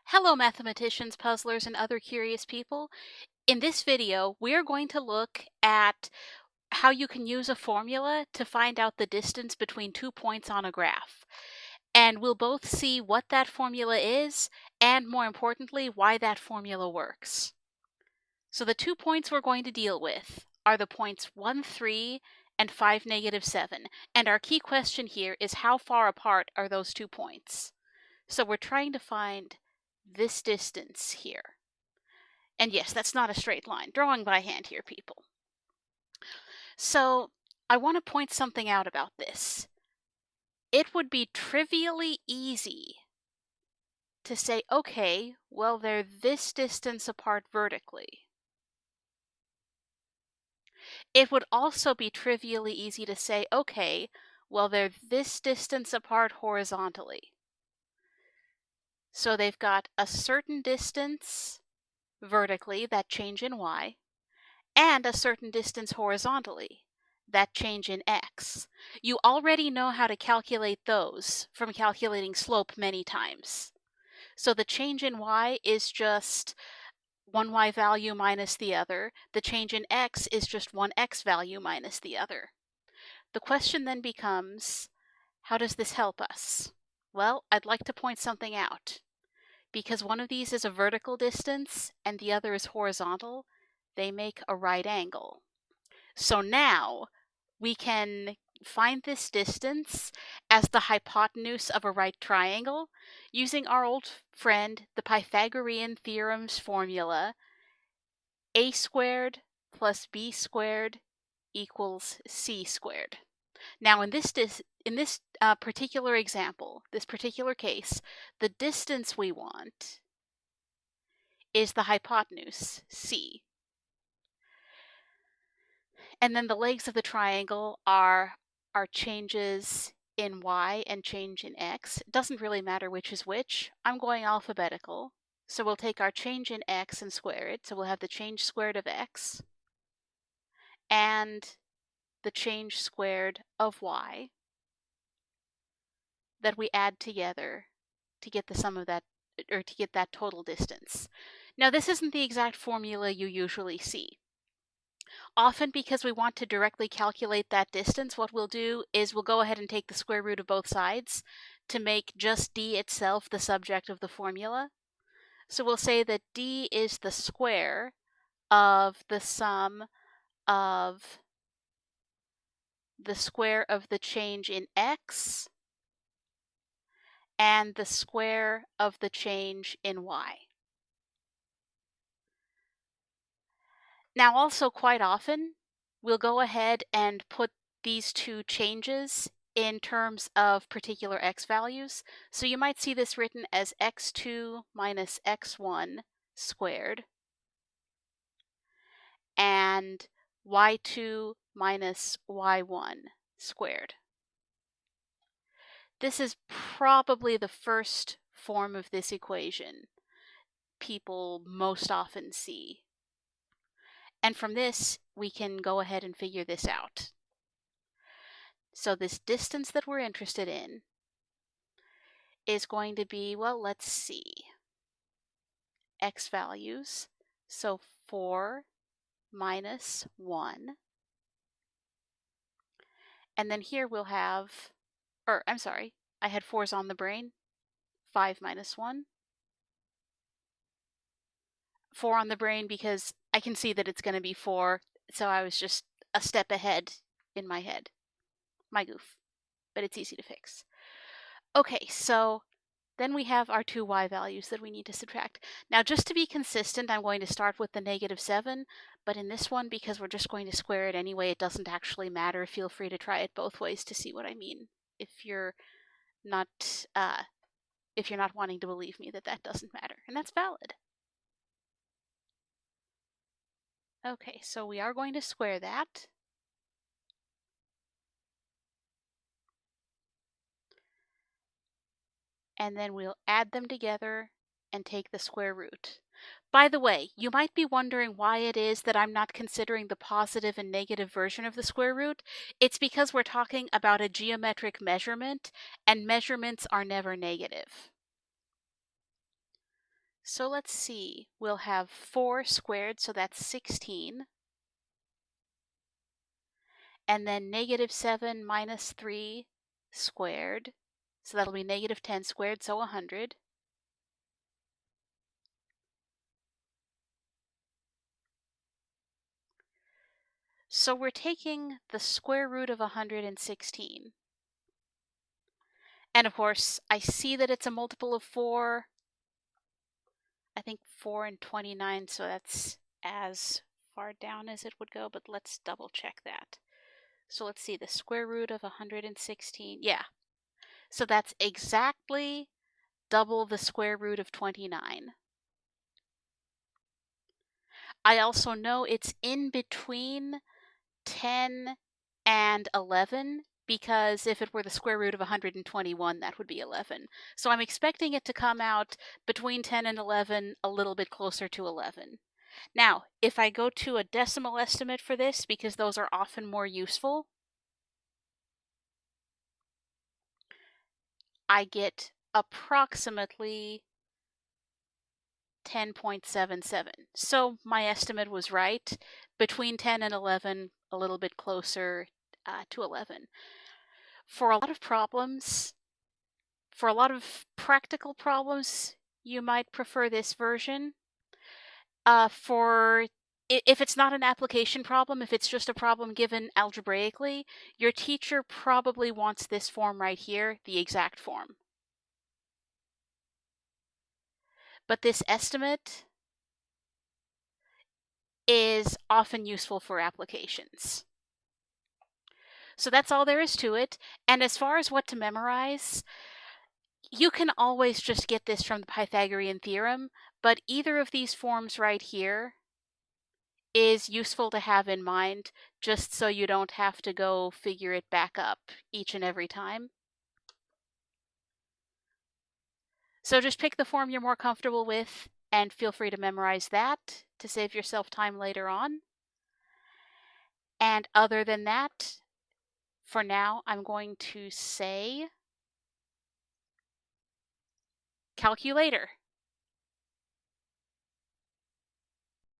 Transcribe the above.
Hello mathematicians, puzzlers, and other curious people. In this video, we are going to look at how you can use a formula to find out the distance between 2 points on a graph. And we'll both see what that formula is, and more importantly, why that formula works. So the 2 points we're going to deal with are the points 1, 3, and 5, -7. And our key question here is how far apart are those 2 points? So we're trying to find this distance here. And yes, that's not a straight line. Drawing by hand here, people. So I want to point something out about this. It would be trivially easy to say, okay, well, they're this distance apart vertically. It would also be trivially easy to say, okay, well, they're this distance apart horizontally. So they've got a certain distance vertically, that change in y, and a certain distance horizontally, that change in x. You already know how to calculate those from calculating slope many times. So the change in y is just one y value minus the other. The change in x is just one x value minus the other. The question then becomes, how does this help us? Well, I'd like to point something out. Because one of these is a vertical distance and the other is horizontal, they make a right angle. So now we can find this distance as the hypotenuse of a right triangle using our old friend, the Pythagorean theorem's formula, a squared plus b squared equals c squared. Now in this particular example, this particular case, the distance we want is the hypotenuse, c. And then the legs of the triangle are our changes in y and change in x. It doesn't really matter which is which. I'm going alphabetical. So we'll take our change in x and square it. So we'll have the change squared of x and the change squared of y that we add together to get the sum of that, or to get that total distance. Now this isn't the exact formula you usually see. Often because we want to directly calculate that distance, what we'll do is we'll go ahead and take the square root of both sides to make just d itself the subject of the formula. So we'll say that d is the square of the sum of the square of the change in x and the square of the change in y. Now also quite often, we'll go ahead and put these two changes in terms of particular x values. So you might see this written as x2 minus x1 squared and y2 minus y1 squared. This is probably the first form of this equation people most often see. And from this, we can go ahead and figure this out. So this distance that we're interested in is going to be, well, let's see, x values. So 4 minus 1. And then here we'll have, I'm sorry, I had 4's on the brain. 5 minus 1. 4 on the brain because I can see that it's going to be 4, so I was just a step ahead in my head. My goof, but it's easy to fix. Okay, so then we have our two y values that we need to subtract. Now just to be consistent, I'm going to start with the -7, but in this one, because we're just going to square it anyway, it doesn't actually matter. Feel free to try it both ways to see what I mean if you're not wanting to believe me that doesn't matter, and that's valid. Okay, so we are going to square that. And then we'll add them together and take the square root. By the way, you might be wondering why it is that I'm not considering the positive and negative version of the square root. It's because we're talking about a geometric measurement, and measurements are never negative. So let's see, we'll have 4 squared, so that's 16. And then negative 7 minus 3 squared, so that'll be negative 10 squared, so 100. So we're taking the square root of 116. And of course, I see that it's a multiple of 4. I think 4 and 29, so that's as far down as it would go, but let's double check that. So let's see, the square root of 116, yeah. So that's exactly double the square root of 29. I also know it's in between 10 and 11, because if it were the square root of 121, that would be 11. So I'm expecting it to come out between 10 and 11, a little bit closer to 11. Now, if I go to a decimal estimate for this, because those are often more useful, I get approximately 10.77. So my estimate was right. Between 10 and 11, a little bit closer to 11. For a lot of problems, for a lot of practical problems, you might prefer this version. If it's not an application problem, if it's just a problem given algebraically, your teacher probably wants this form right here, the exact form. But this estimate is often useful for applications. So that's all there is to it. And as far as what to memorize, you can always just get this from the Pythagorean theorem, but either of these forms right here is useful to have in mind, just so you don't have to go figure it back up each and every time. So just pick the form you're more comfortable with and feel free to memorize that to save yourself time later on. And other than that, for now, I'm going to say calculator.